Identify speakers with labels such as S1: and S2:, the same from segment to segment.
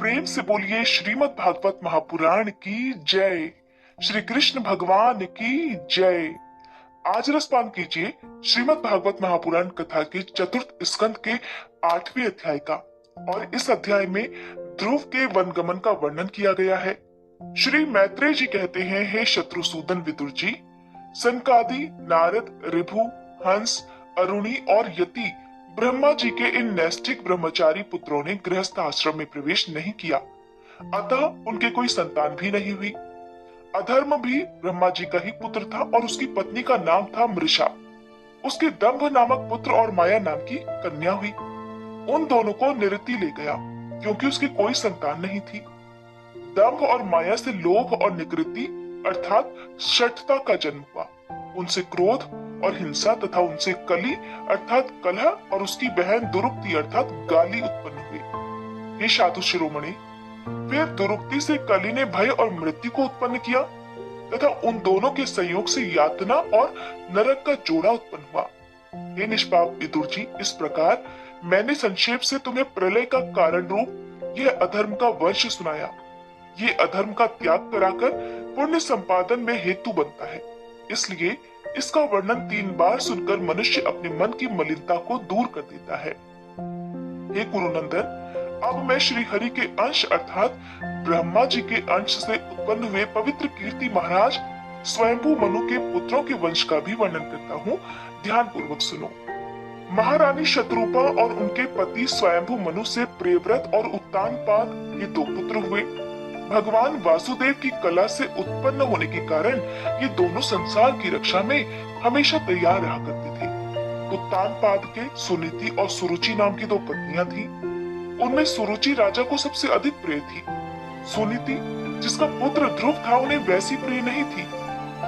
S1: प्रेम से बोलिए श्रीमद् भागवत महापुराण की जय। श्री कृष्ण भगवान की जय। आज रसपान कीजिए श्रीमद् भागवत महापुराण कथा के चतुर्थ स्कंद के 8वें अध्याय का। और इस अध्याय में ध्रुव के वनगमन का वर्णन किया गया है। श्री मैत्रेय जी कहते हैं, हे शत्रुसूदन विदुर जी, सनकादि, नारद, ऋभु, हंस, अरुणी और यति ब्रह्मा जी के इन नैष्ठिक ब्रह्मचारी पुत्रों ने गृहस्थ आश्रम में प्रवेश नहीं किया, अतः उनके कोई संतान भी नहीं हुई। अधर्म भी ब्रह्मा जी का ही पुत्र था और उसकी पत्नी का नाम था मृषा। उसके दंभ नामक पुत्र और माया नाम की कन्या हुई। उन दोनों को निरति ले गया क्योंकि उसकी कोई संतान नहीं थी। दंभ और माया से लोभ और निकृति अर्थात शठता का जन्म हुआ। उनसे क्रोध और हिंसा तथा उनसे कली अर्थात कलह और उसकी बहन दुरुक्ति अर्थात गाली उत्पन्न हुई। हे साधु शिरोमणि, फिर दुरुक्ति से कली ने भय और मृत्यु को उत्पन्न किया तथा उन दोनों के संयोग से यातना और नरक का जोड़ा उत्पन्न हुआ। हे निष्पाप विदुर जी, इस प्रकार मैंने संक्षेप से तुम्हें प्रलय का कारण रूप यह अधर्म का वंश सुनाया। ये अधर्म का त्याग कराकर पुण्य संपादन में हेतु बनता है, इसलिए इसका वर्णन 3 बार सुनकर मनुष्य अपने मन की मलिनता को दूर कर देता है। हे कुरुनंदन, अब मैं श्री हरि के अंश अर्थात ब्रह्मा जी के अंश से उत्पन्न हुए पवित्र कीर्ति महाराज स्वयंभू मनु के पुत्रों के वंश का भी वर्णन करता हूँ, ध्यान पूर्वक सुनो। महारानी शत्रुपा और उनके पति स्वयंभू मनु से प्रियव्रत और उत्तानपाद ये 2 पुत्र हुए। भगवान वासुदेव की कला से उत्पन्न होने के कारण ये दोनों संसार की रक्षा में हमेशा तैयार रहा करते थे। उत्तानपाद के सुनीति और सुरुचि नाम की 2 पत्नियां थीं। उनमें सुरुचि राजा को सबसे अधिक प्रिय थी। सुनीति, जिसका पुत्र ध्रुव था, उन्हें वैसी प्रिय नहीं थी।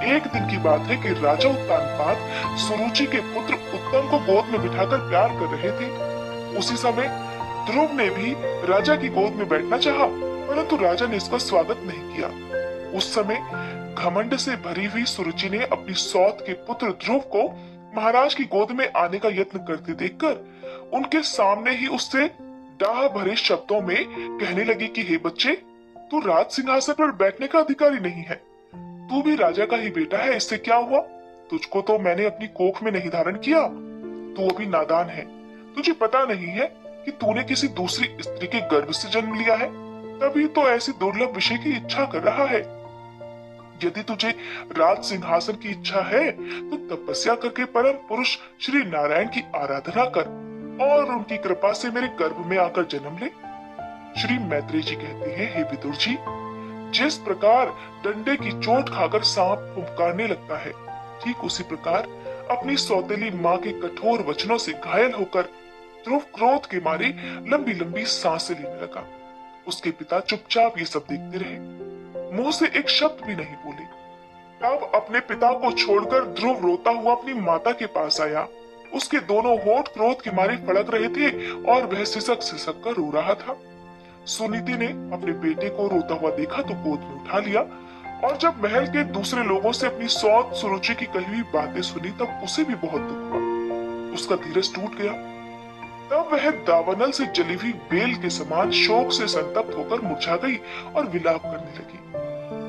S1: एक दिन की बात है कि राजा उत्तानपाद सुरुचि के पुत्र उत्तम को गोद में बिठाकर प्यार कर रहे थे। उसी समय ध्रुव ने भी राजा की गोद में बैठना चाहा, परंतु राजा ने इसका स्वागत नहीं किया। उस समय घमंड से भरी हुई सुरुचि ने अपनी सौत के पुत्र ध्रुव को महाराज की गोद में आने का यत्न करते देखकर उनके सामने ही उससे डाह भरे शब्दों में कहने लगी कि हे बच्चे, तू राज सिंहासन पर बैठने का अधिकारी नहीं है। तू भी राजा का ही बेटा है, इससे क्या हुआ? तुझको तो मैंने अपनी कोख में नहीं धारण किया। तू अभी नादान है। तुझे पता नहीं है कि तूने किसी दूसरी स्त्री के गर्भ से जन्म लिया है, तभी तो ऐसी दुर्लभ विषय की इच्छा कर रहा है। यदि तुझे राज सिंहासन की इच्छा है तो तपस्या करके परम पुरुष श्री नारायण की आराधना कर और उनकी कृपा से मेरे गर्भ में आकर जन्म ले। श्री मैत्रेय जी कहते हैं, हे विदुर जी, जिस प्रकार डंडे की चोट खाकर सांप फुफकारने लगता है, ठीक उसी प्रकार अपनी सौतेली माँ के कठोर वचनों से घायल होकर ध्रुव क्रोध के मारे लंबी लंबी सांसें लेने लगा। उसके पिता चुपचाप ये सब देखते रहे, मुंह से एक शब्द भी नहीं बोले। तब अपने पिता को छोड़कर ध्रुव रोता हुआ अपनी माता के पास आया। उसके दोनों होंठ क्रोध के मारे फड़क रहे थे और वह सिसक सिसक कर रो रहा था। सुनीति ने अपने बेटे को रोता हुआ देखा तो गोद में उठा लिया, और जब महल के दूसरे लोगों से अपनी सौत सुरुचि की कही हुई बातें सुनी तब उसे भी बहुत दुख हुआ। उसका धीरज टूट गया। तब वह दावानल से जली हुई बेल के समान शोक से संतप्त होकर मुरझा गई और विलाप करने लगी।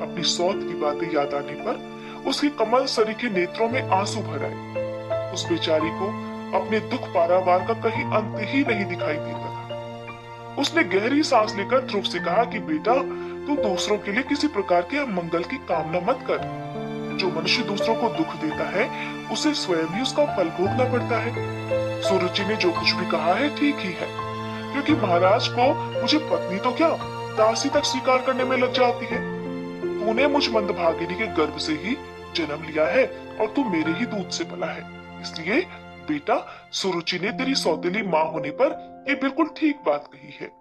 S1: अपनी सौत की बातें याद आने पर उसकी कमल सरीखे नेत्रों में आंसू भर आए। उस बेचारी को अपने दुख पारावार का कहीं अंत ही नहीं दिखाई देता था। उसने गहरी सांस लेकर ध्रुव से कहा कि बेटा, तू दूसरों के लिए किसी प्रकार के मंगल की कामना मत कर। जो मनुष्य दूसरों को दुख देता है उसे स्वयं ही उसका फल भोगना पड़ता है। सुरुचि ने जो कुछ भी कहा है ठीक ही है, क्योंकि महाराज को मुझे पत्नी तो क्या दासी तक स्वीकार करने में लग जाती है। तूने मुझ मंदभागिनी के गर्भ से ही जन्म लिया है और तू मेरे ही दूध से पला है, इसलिए बेटा, सुरुचि ने तेरी सौतेली माँ होने पर ये बिल्कुल ठीक बात कही है।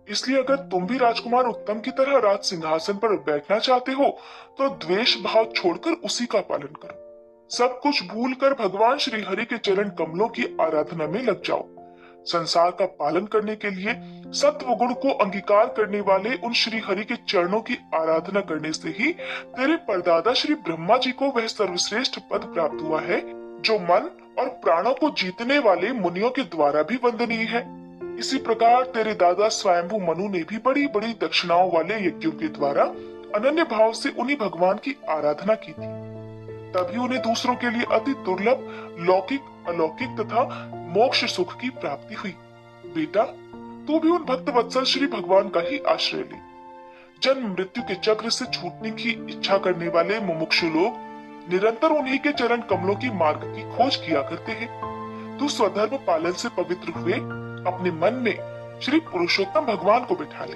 S1: इसलिए अगर तुम भी राजकुमार उत्तम की तरह राज सिंहासन पर बैठना चाहते हो तो द्वेष भाव छोड़कर उसी का पालन करो। सब कुछ भूलकर भगवान श्री हरि के चरण कमलों की आराधना में लग जाओ। संसार का पालन करने के लिए सत्व गुण को अंगीकार करने वाले उन श्री हरि के चरणों की आराधना करने से ही तेरे परदादा श्री ब्रह्मा जी को वह सर्वश्रेष्ठ पद प्राप्त हुआ है जो मन और प्राणों को जीतने वाले मुनियों के द्वारा भी वंदनीय है। इसी प्रकार तेरे दादा स्वयंभू मनु ने भी बड़ी बड़ी दक्षिणाओं वाले यज्ञों के द्वारा अनन्य भाव से उन्हीं भगवान की आराधना की थी। तभी उन्हें दूसरों के लिए अति दुर्लभ लौकिक, अलौकिक तथा मोक्ष सुख की प्राप्ति हुई। बेटा, तू भी उन भक्त वत्सल श्री भगवान का ही आश्रय ले। जन्म मृत्यु के चक्र से छूटने की इच्छा करने वाले मुमुक्षु लोग निरंतर उन्हीं के चरण कमलों की मार्ग की खोज किया करते हैं। तू स्वधर्म पालन से पवित्र हुए अपने मन में श्री पुरुषोत्तम भगवान को बिठा ले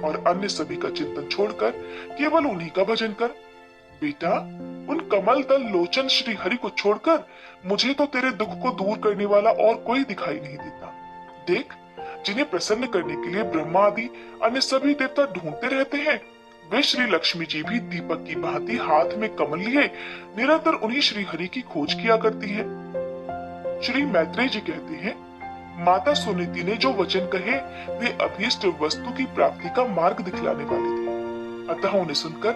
S1: और अन्य सभी का चिंतन छोड़कर केवल उन्हीं का भजन कर। बेटा, उन कमल दल लोचन श्री हरि को छोड़कर मुझे तो तेरे दुख को दूर करने वाला और कोई दिखाई नहीं देता। देख, जिन्हें प्रसन्न करने के लिए ब्रह्मा आदि अन्य सभी देवता ढूंढते रहते हैं, वे श्री लक्ष्मी जी भी दीपक की भांति हाथ में कमल लिए निरंतर उन्हीं श्री हरि की खोज किया करती है। श्री मैत्रेय जी कहते हैं, माता सुनीति ने जो वचन कहे वे अभीष्ट वस्तु की प्राप्ति का मार्ग दिखलाने वाले थे। अतः उन्हें सुनकर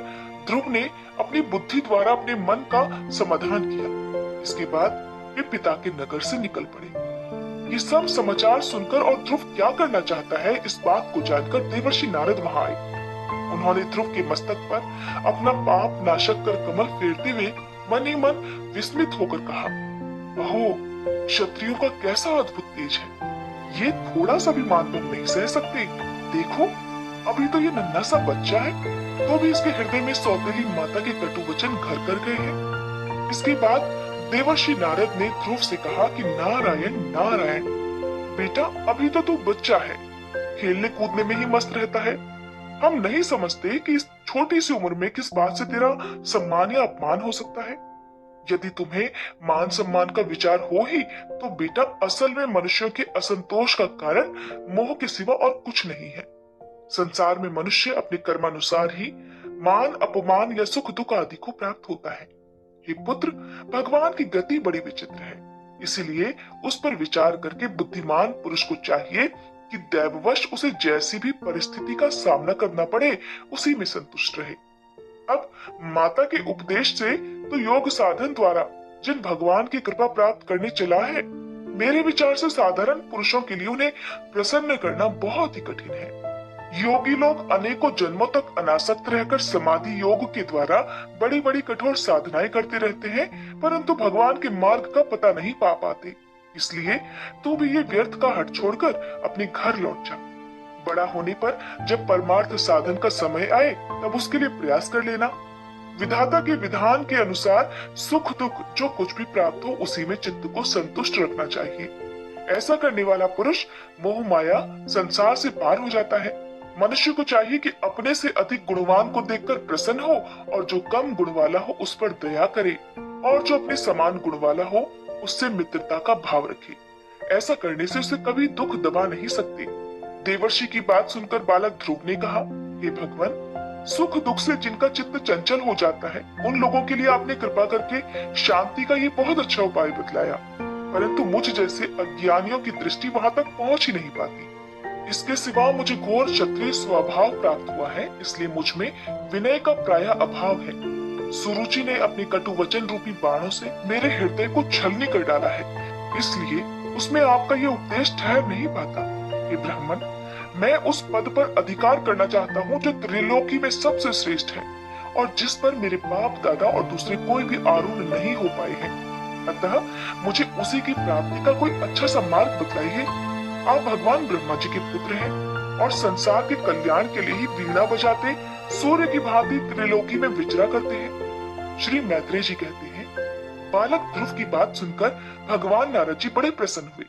S1: ध्रुव ने अपनी बुद्धि द्वारा अपने मन का समाधान किया। इसके बाद वे पिता के नगर से निकल पड़े। ये सब समाचार सुनकर और ध्रुव क्या करना चाहता है इस बात को जानकर देवर्षि नारद वहां आए। उन्होंने ध्रुव के मस्तक पर अपना पाप नाशक कर कमल फेरते हुए मन ही मन विस्मित होकर कहा, अहो, क्षत्रियों का कैसा अद्भुत तेज है। ये थोड़ा सा भी मानभंग नहीं सह सकते। देखो, अभी तो ये नन्हा सा बच्चा है, तो भी इसके हृदय में सौतेली माता के कटु वचन घर कर गए हैं। इसके बाद देवर्षि नारद ने ध्रुव से कहा कि नारायण नारायण, बेटा, अभी तो तू बच्चा है, खेलने कूदने में ही मस्त रहता है। हम नहीं समझते कि इस छोटी सी उम्र में किस बात से तेरा सम्मान या अपमान हो सकता है। यदि तुम्हें मान सम्मान का विचार हो ही तो बेटा, असल में मनुष्यों के असंतोष का कारण मोह के सिवा और कुछ नहीं है। संसार में मनुष्य अपने कर्मानुसार ही मान अपमान या सुख दुख आदि को प्राप्त होता है। हे पुत्र, भगवान की गति बड़ी विचित्र है, इसीलिए उस पर विचार करके बुद्धिमान पुरुष को चाहिए कि दैववश उसे जैसी भी परिस्थिति का सामना करना पड़े उसी में संतुष्ट रहे। अब माता के उपदेश से तो योग साधन द्वारा जिन भगवान की कृपा प्राप्त करने चला है, मेरे विचार से साधारण पुरुषों के लिए उन्हें प्रसन्न करना बहुत ही कठिन है। योगी लोग अनेकों जन्मों तक अनासक्त रहकर समाधि योग के द्वारा बड़ी बड़ी कठोर साधनाएं करते रहते हैं, परंतु भगवान के मार्ग का पता नहीं पा पाते। इसलिए तू भी ये व्यर्थ का हट छोड़कर अपने घर लौट जा। बड़ा होने पर जब परमार्थ साधन का समय आए तब उसके लिए प्रयास कर लेना। विधाता के विधान के अनुसार सुख दुख जो कुछ भी प्राप्त हो उसी में चित्त को संतुष्ट रखना चाहिए। ऐसा करने वाला पुरुष मोह माया संसार से पार हो जाता है। मनुष्य को चाहिए कि अपने से अधिक गुणवान को देखकर प्रसन्न हो और जो कम गुण वाला हो उस पर दया करे और जो अपने समान गुण वाला हो उससे मित्रता का भाव रखे। ऐसा करने से उसे कभी दुख दबा नहीं सकते। देवर्षि की बात सुनकर बालक ध्रुव ने कहा, हे भगवान, सुख दुख से जिनका चित्त चंचल हो जाता है उन लोगों के लिए आपने कृपा करके शांति का ये बहुत अच्छा उपाय बतलाया, परंतु मुझ जैसे अज्ञानियों की दृष्टि वहां तक पहुंच ही नहीं पाती। इसके सिवा मुझे घोर क्षत्रिय स्वभाव प्राप्त हुआ है, इसलिए मुझ में विनय का प्रायः अभाव है। सुरुचि ने अपने कटु वचन रूपी बाणों से मेरे हृदय को छलनी कर डाला है, इसलिए उसमें आपका ये उपदेश ठहर नहीं पाता। हे ब्राह्मण, मैं उस पद पर अधिकार करना चाहता हूँ जो त्रिलोकी में सबसे श्रेष्ठ है और जिस पर मेरे बाप दादा और दूसरे कोई भी आरूढ़ नहीं हो पाए हैं। अतः मुझे उसी की प्राप्ति का कोई अच्छा सा मार्ग बतलाइए। आप भगवान ब्रह्मा जी के पुत्र हैं और संसार के कल्याण के लिए ही वीणा बजाते सूर्य की भांति त्रिलोकी में विचरा करते हैं। श्री मैत्रेय जी कहते हैं, बालक ध्रुव की बात सुनकर भगवान नारद जी बड़े प्रसन्न हुए।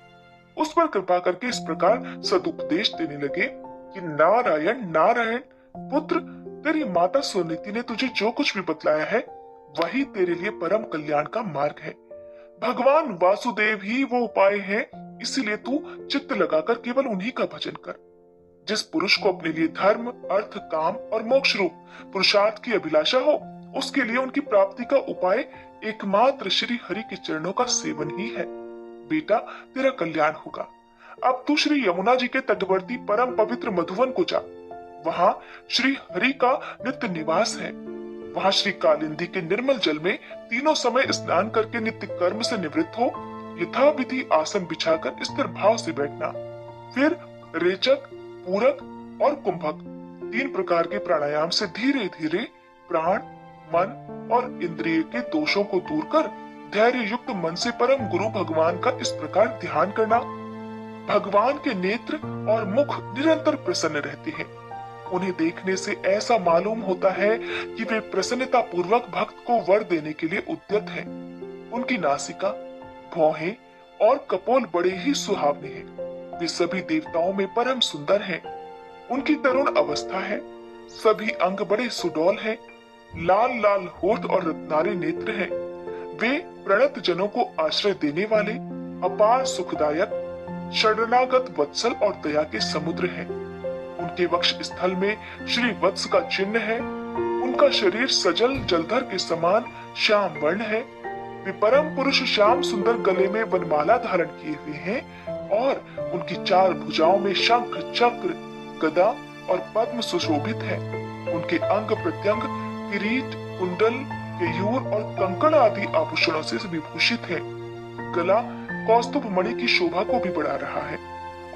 S1: उस पर कृपा करके इस प्रकार सदुपदेश देने लगे कि नारायण नारायण, पुत्र, तेरी माता सुनीति ने तुझे जो कुछ भी बतलाया है वही तेरे लिए परम कल्याण का मार्ग है। भगवान वासुदेव ही वो उपाय है, इसीलिए तू चित्त लगाकर केवल उन्हीं का भजन कर। जिस पुरुष को अपने लिए धर्म, अर्थ, काम और मोक्ष रूप पुरुषार्थ की अभिलाषा हो उसके लिए उनकी प्राप्ति का उपाय एकमात्र श्री हरि के चरणों का सेवन ही है। बेटा, तेरा कल्याण होगा। अब तू श्री यमुना जी के तटवर्ती परम पवित्र मधुवन को जा। वहां श्री हरि का नित्य निवास है। वहां श्री कालिंदी के निर्मल जल में तीनों समय स्नान करके नित्य कर्म से निवृत्त हो यथाविधि आसन बिछाकर स्थिर भाव से बैठना। फिर रेचक, पूरक और कुंभक 3 प्रकार के प्राणायाम से धीरे धीरे प्राण, मन और इंद्रिय के दोषों को दूर कर धैर्य युक्त मन से परम गुरु भगवान का इस प्रकार ध्यान करना। भगवान के नेत्र और मुख निरंतर प्रसन्न रहते हैं। उन्हें देखने से ऐसा मालूम होता है कि वे प्रसन्नता पूर्वक भक्त को वर देने के लिए उद्यत हैं। उनकी नासिका, भौहें और कपोल बड़े ही सुहावने हैं। वे सभी देवताओं में परम सुंदर हैं। उनकी तरुण अवस्था है। सभी अंग बड़े सुडौल हैं। लाल लाल होठ और रत्नारे नेत्र हैं। वे प्रणत जनों को आश्रय देने वाले अपार सुखदायक शरणागत वत्सल और दया के समुद्र हैं। उनके वक्ष स्थल में श्री वत्स का चिन्ह है। उनका शरीर सजल जलधर के समान श्याम वर्ण है। वे परम पुरुष श्याम सुंदर गले में वनमाला धारण किए हुए हैं और उनकी 4 भुजाओं में शंख, चक्र, गदा और पद्म सुशोभित है। उनके अंग प्रत्यंग किरीट, कुंडल, केयूर और कंकड़ आदि आभूषणों से विभूषित है। गला कौस्तुभ मणि की शोभा को भी बढ़ा रहा है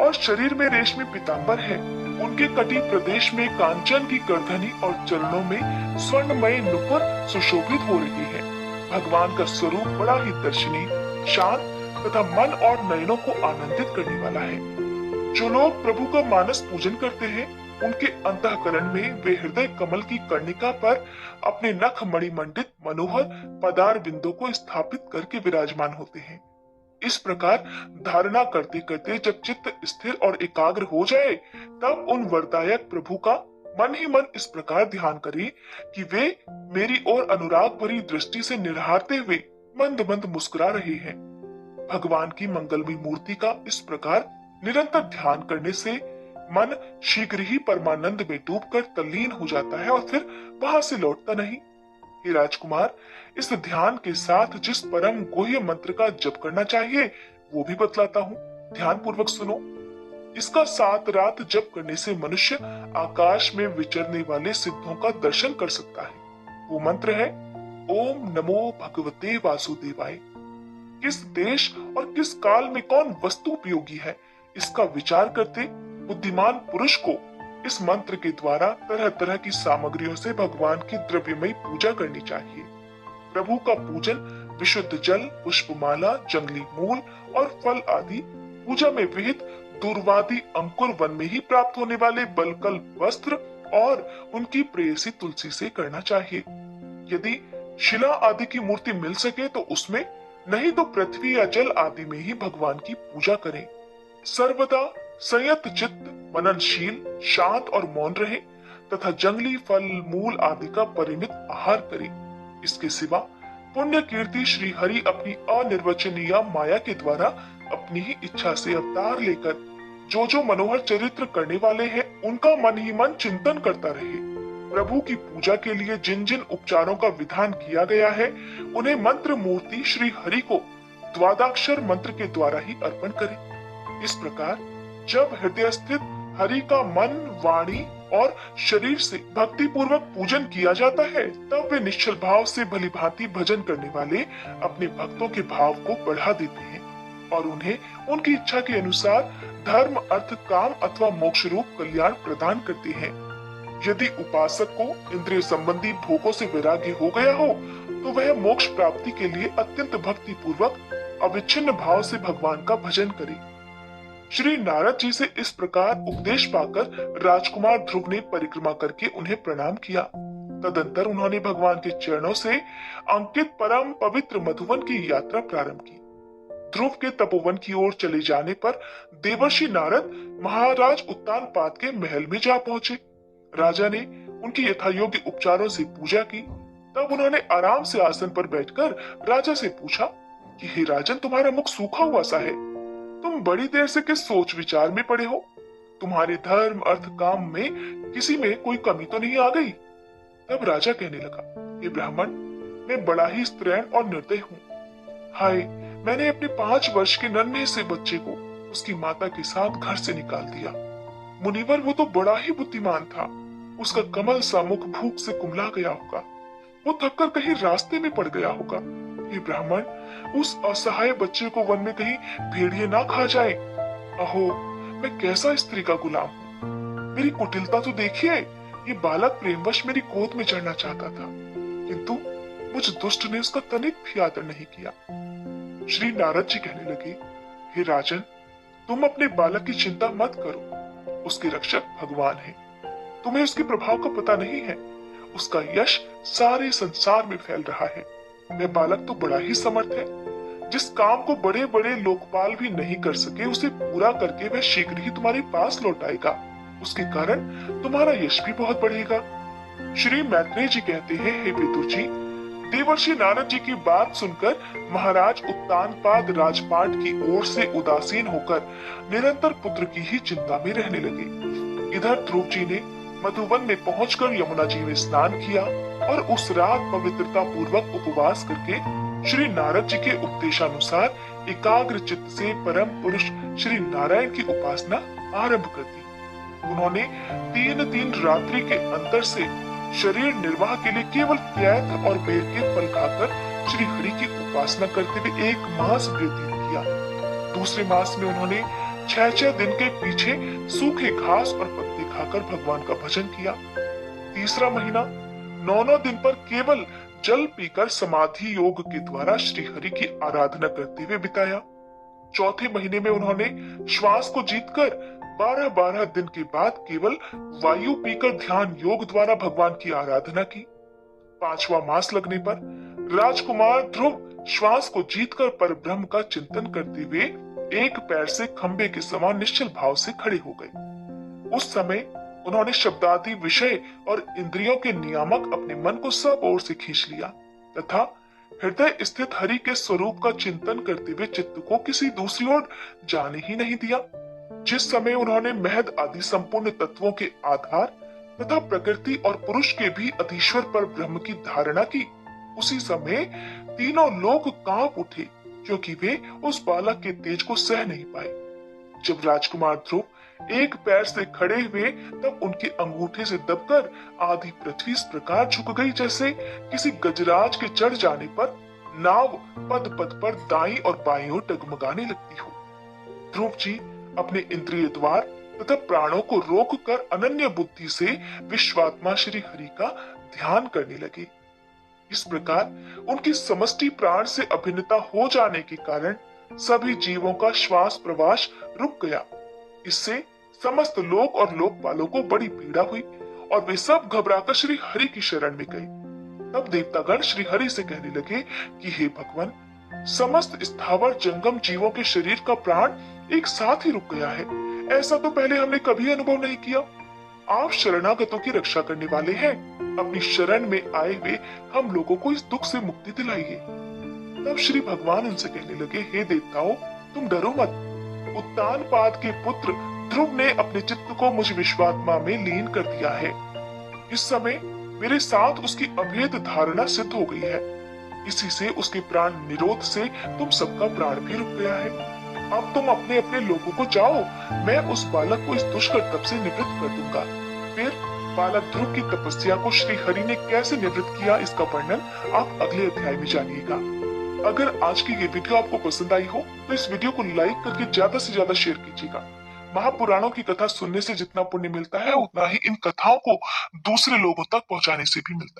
S1: और शरीर में रेशमी पीतांबर है। उनके कटी प्रदेश में कांचन की करधनी और चरणों में स्वर्णमय नुपुर सुशोभित हो रही है। भगवान का स्वरूप बड़ा ही दर्शनीय, शांत तथा मन और नयनों को आनंदित करने वाला है। जो लोग प्रभु का मानस पूजन करते हैं, उनके अंतःकरण में वे हृदय कमल की कर्णिका पर अपने नख मणिमंडित मनोहर पदार बिंदु को स्थापित करके विराजमान होते हैं। इस प्रकार धारणा करते करते जब चित्त स्थिर और एकाग्र हो जाए, तब उन वरदायक प्रभु का मन ही मन इस प्रकार ध्यान करें कि वे मेरी ओर अनुराग भरी दृष्टि से निरहारते हुए मंद मंद मुस्कुरा रहे हैं। भगवान की मंगलमयी मूर्ति का इस प्रकार निरंतर ध्यान करने से मन शीघ्र ही परमानंद में डूबकर तल्लीन हो जाता है और फिर वहां से लौटता नहीं। हे राजकुमार, इस ध्यान के साथ जिस परम गुह्य मंत्र का जप करना चाहिए वो भी बतलाता हूँ, ध्यान पूर्वक सुनो। इसका 7 रात जप करने से मनुष्य आकाश में विचरने वाले सिद्धों का दर्शन कर सकता है। वो मंत्र है ओम नमो भगवते वासुदेवाय। किस देश और किस काल में कौन वस्तु उपयोगी है, इसका विचार करते बुद्धिमान पुरुष को इस मंत्र के द्वारा तरह तरह की सामग्रियों से भगवान की द्रव्यमयी पूजा करनी चाहिए। प्रभु का पूजन विशुद्ध जल, पुष्पमाला, जंगली मूल और फल आदि पूजा में विहित दुर्वादी अंकुर वन में ही प्राप्त होने वाले बलकल वस्त्र और उनकी प्रेयसी तुलसी से करना चाहिए। यदि शिला आदि की मूर्ति मिल सके तो उसमें, नहीं तो पृथ्वी या जल आदि में ही भगवान की पूजा करें। सर्वदा संयत चित्त, मननशील, शांत और मौन रहे तथा जंगली फल मूल आदि का परिमित आहार करें। इसके सिवा पुण्य कीर्ति श्री हरि अपनी अनिर्वचनीय माया के द्वारा अपनी ही इच्छा से अवतार लेकर जो मनोहर चरित्र करने वाले हैं, उनका मन ही मन चिंतन करता रहे। प्रभु की पूजा के लिए जिन जिन उपचारों का विधान किया गया है, उन्हें मंत्र मूर्ति श्री हरि को द्वादक्षर मंत्र के द्वारा ही अर्पण करें। इस प्रकार जब हृदय स्थित हरि का मन, वाणी और शरीर से भक्ति पूर्वक पूजन किया जाता है, तब वे निश्चल भाव से भली भांति भजन करने वाले अपने भक्तों के भाव को बढ़ा देते हैं और उन्हें उनकी इच्छा के अनुसार धर्म, अर्थ, काम अथवा मोक्ष रूप कल्याण प्रदान करते हैं। यदि उपासक को इंद्रिय संबंधी भोगों से वैराग्य हो गया हो, तो वह मोक्ष प्राप्ति के लिए अत्यंत भक्ति पूर्वक अविच्छिन्न भाव से भगवान का भजन करे। श्री नारद जी से इस प्रकार उपदेश पाकर राजकुमार ध्रुव ने परिक्रमा करके उन्हें प्रणाम किया। तदंतर उन्होंने भगवान के चरणों से अंकित परम पवित्र मधुवन की यात्रा प्रारंभ की। ध्रुव के तपोवन की ओर चले जाने पर देवर्षि नारद महाराज उत्तानपाद के महल में जा पहुंचे। राजा ने उनकी यथायोग्य उपचारों से पूजा की। तब उन्होंने आराम से आसन पर बैठकर राजा से पूछा कि हे राजन, तुम्हारा मुख सूखा हुआ सा है, तुम बड़ी देर से किस सोच विचार में पड़े हो? तुम्हारे धर्म, अर्थ, काम में किसी में कोई कमी तो नहीं आ गई? तब राजा कहने लगा, हे ब्राह्मण, मैं बड़ा ही स्त्रैण और निर्दय हूँ। हाय, मैंने अपने 5 वर्ष के नन्हे से बच्चे को उसकी माता के साथ घर से निकाल दिया। मुनिवर, वो तो बड़ा ही बुद्धिमान था। उसका कमल सा मुख भूख से कुमला गया होगा। वो थककर कहीं रास्ते में पड़ गया होगा। हे ब्राह्मण, उस असहाय बच्चे को वन में कहीं भेड़िए ना खा जाए। अहो, मैं कैसा स्त्री का गुलाम हूँ। मेरी कुटिलता तो देखिए, ये बालक प्रेमवश मेरी गोद में चढ़ना चाहता था, किंतु मुझ दुष्ट ने उसका तनिक भी आदर नहीं किया। श्री नारद जी कहने लगे, हे राजन, तुम अपने बालक की चिंता मत करो, उसके रक्षक भगवान है। तुम्हें उसके प्रभाव का पता नहीं है, उसका यश सारे संसार में फैल रहा है। वह बालक तो बड़ा ही समर्थ है, जिस काम को बड़े बड़े लोकपाल भी नहीं कर सके, उसे पूरा करके वह शीघ्र ही तुम्हारे पास लौट आएगा। उसके कारण तुम्हारा यश भी बहुत बढ़ेगा। श्री मैत्रेय जी कहते हैं, हे विदुर जी, देवर्षि नारद जी की बात सुनकर महाराज उत्तानपाद राजपाट की ओर से उदासीन होकर निरंतर पुत्र की ही चिंता में रहने लगे। इधर ध्रुव जी ने मधुवन में पहुंचकर यमुना जी में स्नान किया और उस रात पवित्रता पूर्वक उपवास करके श्री नारद जी के उपदेशानुसार एकाग्र चित्त से परम पुरुष श्री नारायण की उपासना आरंभ कर दी। उन्होंने 3 रात्रि के अंतर से शरीर निर्वाह के लिए केवल कैथ और बेर के फल खाकर श्री हरि की उपासना करते हुए 1 मास व्यतीत किया। दूसरे मास में उन्होंने 6 दिन के पीछे सूखे घास और पत्ते खाकर भगवान का भजन किया। तीसरा महीना 9 दिन पर केवल जल पीकर समाधि योग के द्वारा श्री हरि की आराधना करते हुए बिताया। चौथे महीने में उन्होंने श्वास को जीतकर 12 दिन के बाद केवल वायु पीकर ध्यान योग द्वारा भगवान की आराधना की। 5वां मास लगने पर राजकुमार ध्रुव श्वास को जीतकर परब्रह्म का चिंतन करते हुए एक पैर से खंबे के समान निश्चल भाव से खड़े हो गए। उस समय उन्होंने शब्दादि विषय और इंद्रियों के नियामक अपने मन को सब ओर से खींच लिया तथा हृदय स्थित हरि के स्वरूप का चिंतन करते हुए चित्त को किसी दूसरी ओर जाने ही नहीं दिया। जिस समय उन्होंने महद आदि संपूर्ण तत्वों के आधार तथा प्रकृति और पुरुष के भी अधीश्वर पर ब्रह्म की धारणा की, उसी समय तीनों लोग कांप उठे, क्योंकि वे उस बालक के तेज को सह नहीं पाए। जब राजकुमार ध्रुव एक पैर से खड़े हुए, तब उनके अंगूठे से दबकर आधी पृथ्वी इस प्रकार झुक गई जैसे किसी गजराज के चढ़ जाने पर नाव पद पद पर दाईं और बाईं ओर डगमगाने लगती हो। ध्रुव जी अपने इंद्रिय द्वार तथा प्राणों को रोक कर अनन्य बुद्धि से विश्वात्मा श्री हरि का ध्यान करने लगे। इस प्रकार उनकी समष्टि प्राण से अभिन्नता हो जाने के कारण सभी जीवों का श्वास प्रवास रुक गया। इससे समस्त लोक और लोकपालों को बड़ी पीड़ा हुई और वे सब घबराकर श्री हरि की शरण में गए। तब देवतागण श्री हरि से कहने लगे कि हे भगवान, समस्त स्थावर जंगम जीवों के शरीर का प्राण एक साथ ही रुक गया है। ऐसा तो पहले हमने कभी अनुभव नहीं किया। आप शरणागतों की रक्षा करने वाले हैं, अपनी शरण में आए हुए हम लोगों को इस दुख से मुक्ति दिलाइए। तब श्री भगवान उनसे कहने लगे, हे देवताओं, तुम डरो मत। उत्तानपाद के पुत्र ध्रुव ने अपने चित्त को मुझ विश्वात्मा में लीन कर दिया है। इस समय मेरे साथ उसकी अभेद धारणा सिद्ध हो गई है। इसी से उसके प्राण निरोध से तुम सबका प्राण भी रुक गया है। अब तुम अपने अपने लोगों को जाओ, मैं उस बालक को इस दुष्कर तप से निवृत्त कर दूंगा। फिर बालक ध्रुव की तपस्या को श्री हरि ने कैसे निवृत्त किया, इसका वर्णन आप अगले अध्याय में जानिएगा। अगर आज की ये वीडियो आपको पसंद आई हो तो इस वीडियो को लाइक करके ज्यादा से ज्यादा शेयर कीजिएगा। महापुराणों की कथा सुनने से जितना पुण्य मिलता है, उतना ही इन कथाओं को दूसरे लोगों तक पहुंचाने से भी मिलता है।